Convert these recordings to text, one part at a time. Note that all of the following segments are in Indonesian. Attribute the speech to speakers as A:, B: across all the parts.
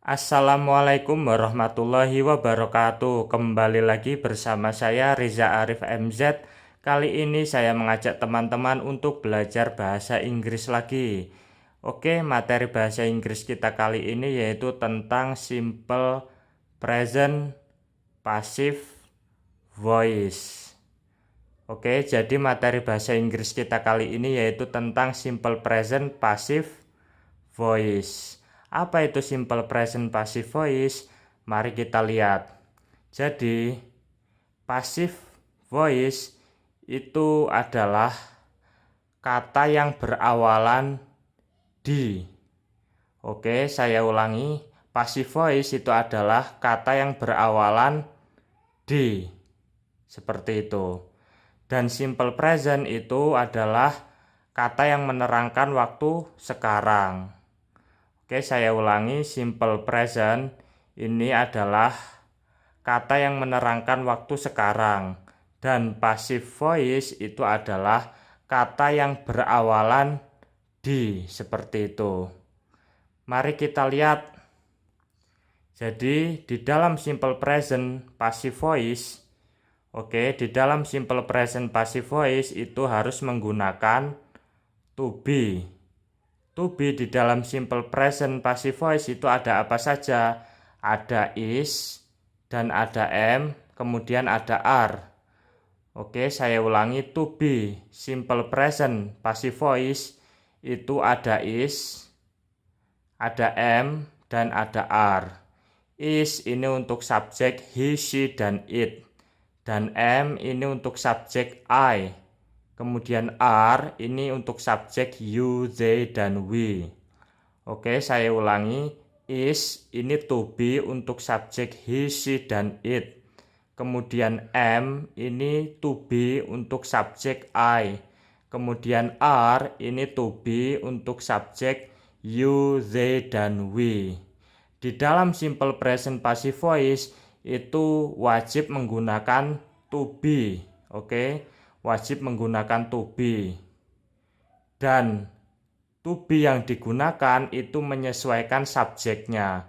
A: Assalamualaikum warahmatullahi wabarakatuh. Kembali lagi bersama saya Riza Arif MZ. Kali ini saya mengajak teman-teman untuk belajar bahasa Inggris lagi. Oke, materi bahasa Inggris kita kali ini yaitu tentang simple present passive voice. Oke, jadi materi bahasa Inggris kita kali ini yaitu tentang simple present passive voice. Apa itu simple present passive voice? Mari kita lihat. Jadi, passive voice itu adalah kata yang berawalan di. Oke, saya ulangi. Passive voice itu adalah kata yang berawalan di. Seperti itu. Dan simple present itu adalah kata yang menerangkan waktu sekarang. Oke, saya ulangi, simple present ini adalah kata yang menerangkan waktu sekarang. Dan passive voice itu adalah kata yang berawalan di, seperti itu. Mari kita lihat. Jadi, di dalam simple present passive voice, di dalam simple present passive voice itu harus menggunakan to be. To be di dalam simple present passive voice itu ada apa saja? Ada is dan ada am, kemudian ada are. Oke, saya ulangi, to be simple present passive voice itu ada is, ada am, dan ada are. Is ini untuk subjek he, she, dan it. Dan am ini untuk subjek I. Kemudian are ini untuk subjek you, they, dan we. Oke, saya ulangi. Is ini to be untuk subjek he, she, dan it. Kemudian am ini to be untuk subjek I. Kemudian are ini to be untuk subjek you, they, dan we. Di dalam simple present passive voice itu wajib menggunakan to be. Oke. Wajib menggunakan to be. Dan to be yang digunakan itu menyesuaikan subjeknya.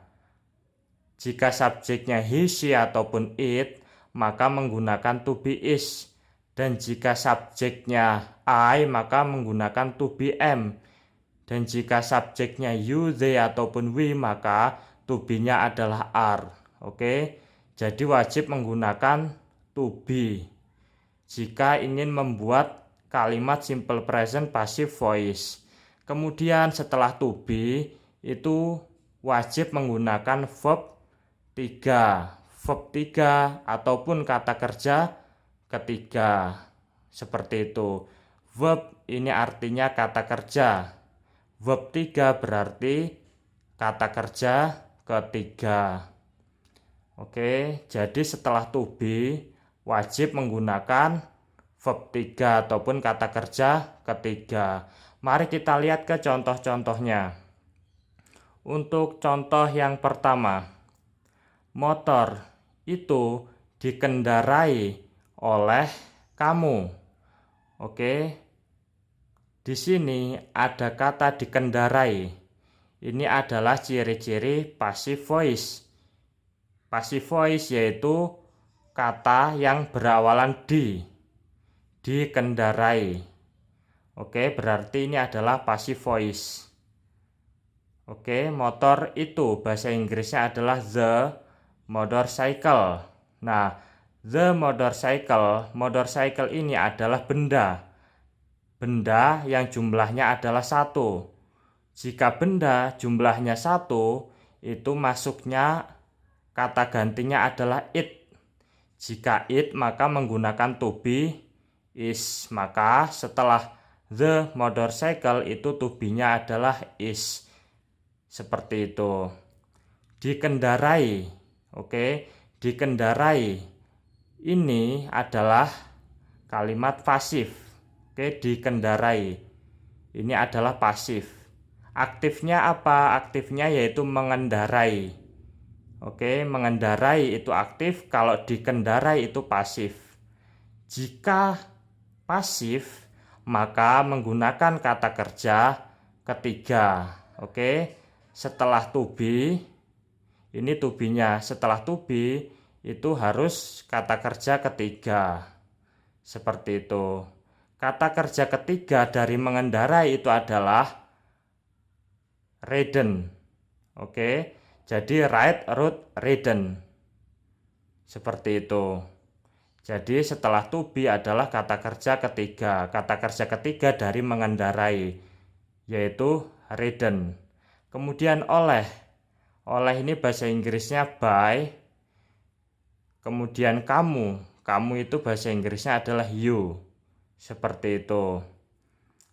A: Jika subjeknya he, she, ataupun it, maka menggunakan to be is. Dan jika subjeknya I, maka menggunakan to be am. Dan jika subjeknya you, they, ataupun we, maka to be-nya adalah are. Oke. Jadi wajib menggunakan to be jika ingin membuat kalimat simple present passive voice. Kemudian setelah to be itu wajib menggunakan verb 3. Verb 3 ataupun kata kerja ketiga. Seperti itu. Verb ini artinya kata kerja. Verb 3 berarti kata kerja ketiga. Oke, jadi setelah to be wajib menggunakan verb 3 ataupun kata kerja ketiga. Mari kita lihat ke contoh-contohnya. Untuk contoh yang pertama, motor itu dikendarai oleh kamu. Oke. Di sini ada kata dikendarai. Ini adalah ciri-ciri passive voice. Passive voice yaitu kata yang berawalan di, dikendarai. Oke, berarti ini adalah passive voice. Oke, motor itu bahasa Inggrisnya adalah the motorcycle. Nah, the motorcycle ini adalah benda. Benda yang jumlahnya adalah 1. Jika benda jumlahnya 1, itu masuknya kata gantinya adalah it. Jika it maka menggunakan to be is. Maka setelah the motorcycle itu to be-nya adalah is. Seperti itu. Dikendarai. Oke, dikendarai. Ini adalah kalimat pasif. Oke, dikendarai. Ini adalah pasif. Aktifnya apa? Aktifnya yaitu mengendarai. Oke, mengendarai itu aktif, kalau dikendarai itu pasif. Jika pasif, maka menggunakan kata kerja ketiga. Oke, setelah to be Ini to be-nya. Setelah to be itu harus kata kerja ketiga. Seperti itu. Kata kerja ketiga dari mengendarai itu adalah ridden. Oke. Jadi ride, rode, ridden. Seperti itu. Jadi setelah to be adalah kata kerja ketiga. Kata kerja ketiga dari mengendarai, yaitu ridden. Kemudian oleh. Oleh ini bahasa Inggrisnya by. Kemudian kamu. Kamu itu bahasa Inggrisnya adalah you. Seperti itu.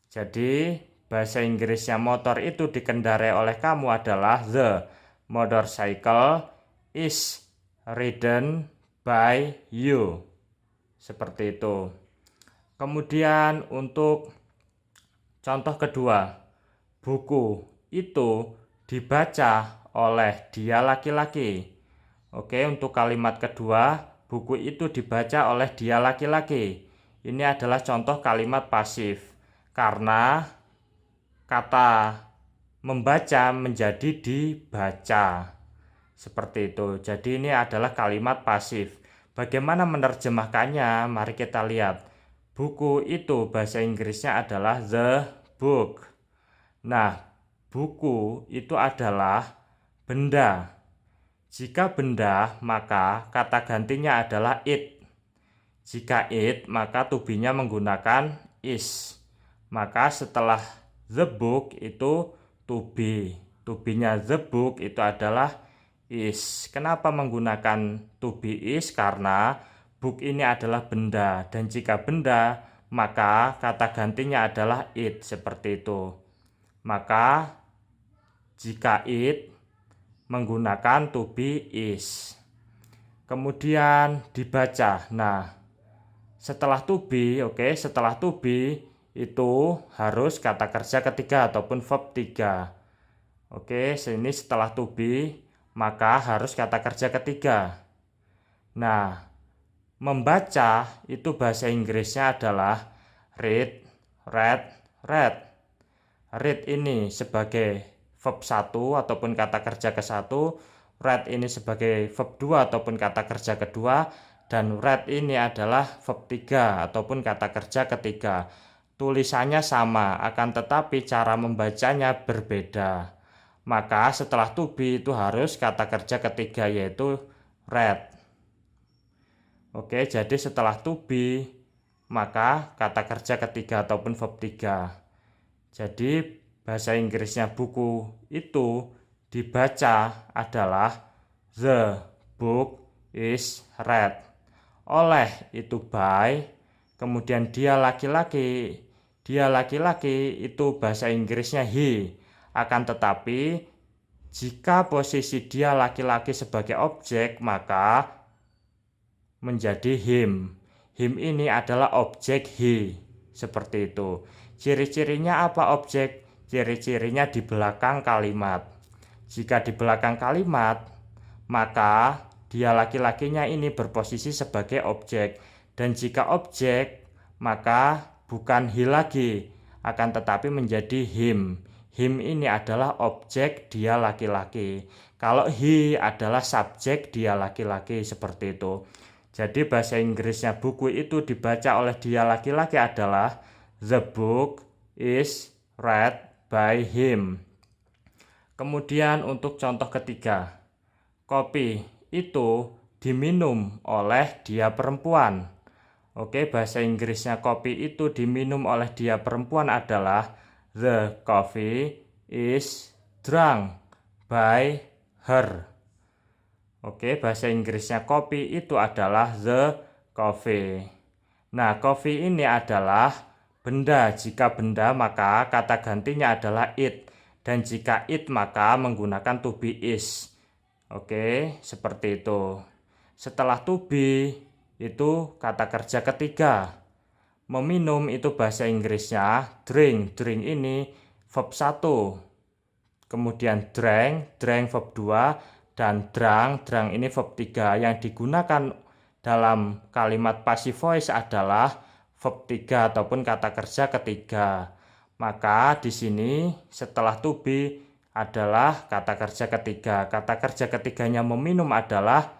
A: Jadi bahasa Inggrisnya motor itu dikendarai oleh kamu adalah the motorcycle is ridden by you. Seperti itu. Kemudian untuk contoh kedua, buku itu dibaca oleh dia laki-laki. Oke, untuk kalimat kedua, buku itu dibaca oleh dia laki-laki. Ini adalah contoh kalimat pasif karena kata membaca menjadi dibaca. Seperti itu. Jadi ini adalah kalimat pasif. Bagaimana menerjemahkannya? Mari kita lihat. Buku itu bahasa Inggrisnya adalah the book. Nah, buku itu adalah benda. Jika benda, maka kata gantinya adalah it. Jika it, maka to be-nya menggunakan is. Maka setelah the book itu to be. To be-nya the book itu adalah is. Kenapa menggunakan to be is? Karena book ini adalah benda, dan jika benda maka kata gantinya adalah it. Seperti itu. Maka jika it menggunakan to be is. Kemudian dibaca. Nah, setelah to be, setelah to be itu harus kata kerja ketiga ataupun verb 3. Sini setelah to be maka harus kata kerja ketiga. Nah, membaca itu bahasa Inggrisnya adalah read, read, read. Read ini sebagai verb 1 ataupun kata kerja ke-1, read ini sebagai verb 2 ataupun kata kerja kedua, dan read ini adalah verb 3 ataupun kata kerja ketiga. Tulisannya sama, akan tetapi cara membacanya berbeda. Maka setelah to be itu harus kata kerja ketiga, yaitu read. Jadi setelah to be maka kata kerja ketiga ataupun verb 3. Jadi bahasa Inggrisnya buku itu dibaca adalah the book is read. Oleh itu by. Kemudian dia laki-laki. Dia laki-laki itu bahasa Inggrisnya he. Akan tetapi jika posisi dia laki-laki sebagai objek maka menjadi him. Him ini adalah objek he. Seperti itu. Ciri-cirinya apa objek? Ciri-cirinya di belakang kalimat. Jika di belakang kalimat maka dia laki-lakinya ini berposisi sebagai objek. Dan jika objek maka bukan he lagi, akan tetapi menjadi him. Him ini adalah objek dia laki-laki. Kalau he adalah subjek dia laki-laki, seperti itu. Jadi bahasa Inggrisnya buku itu dibaca oleh dia laki-laki adalah the book is read by him. Kemudian untuk contoh ketiga, kopi itu diminum oleh dia perempuan. Bahasa Inggrisnya kopi itu diminum oleh dia perempuan adalah the coffee is drunk by her. Bahasa Inggrisnya kopi itu adalah the coffee. Nah, coffee ini adalah benda. Jika benda maka kata gantinya adalah it. Dan jika it maka menggunakan to be is. Seperti itu. Setelah to be itu kata kerja ketiga. Meminum itu bahasa Inggrisnya drink. Drink ini verb 1. Kemudian drank verb 2. Dan drunk ini verb 3. Yang digunakan dalam kalimat passive voice adalah verb 3 ataupun kata kerja ketiga. Maka di sini setelah to be adalah kata kerja ketiga. Kata kerja ketiganya meminum adalah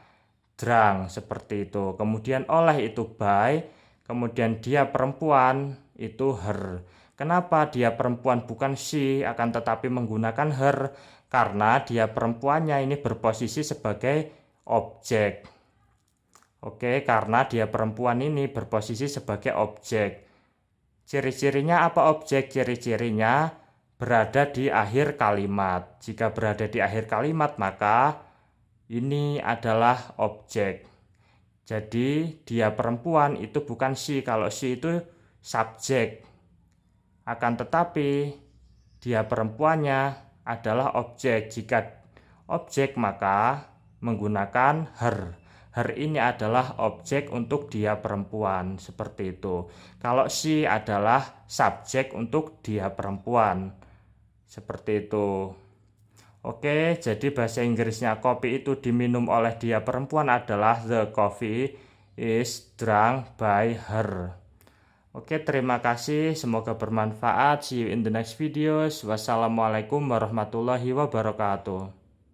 A: drunk, seperti itu. Kemudian oleh itu by, kemudian dia perempuan itu her. Kenapa dia perempuan bukan she akan tetapi menggunakan her? Karena dia perempuannya ini berposisi sebagai objek. Oke, karena dia perempuan ini berposisi sebagai objek. Ciri-cirinya apa objek? Ciri-cirinya berada di akhir kalimat. Jika berada di akhir kalimat maka ini adalah objek. Jadi dia perempuan itu bukan she. Kalau she itu subjek. Akan tetapi dia perempuannya adalah objek. Jika objek maka menggunakan her. Her ini adalah objek untuk dia perempuan, seperti itu. Kalau she adalah subjek untuk dia perempuan, seperti itu. Oke, jadi bahasa Inggrisnya kopi itu diminum oleh dia perempuan adalah the coffee is drunk by her. Oke, terima kasih. Semoga bermanfaat. See you in the next videos. Wassalamualaikum warahmatullahi wabarakatuh.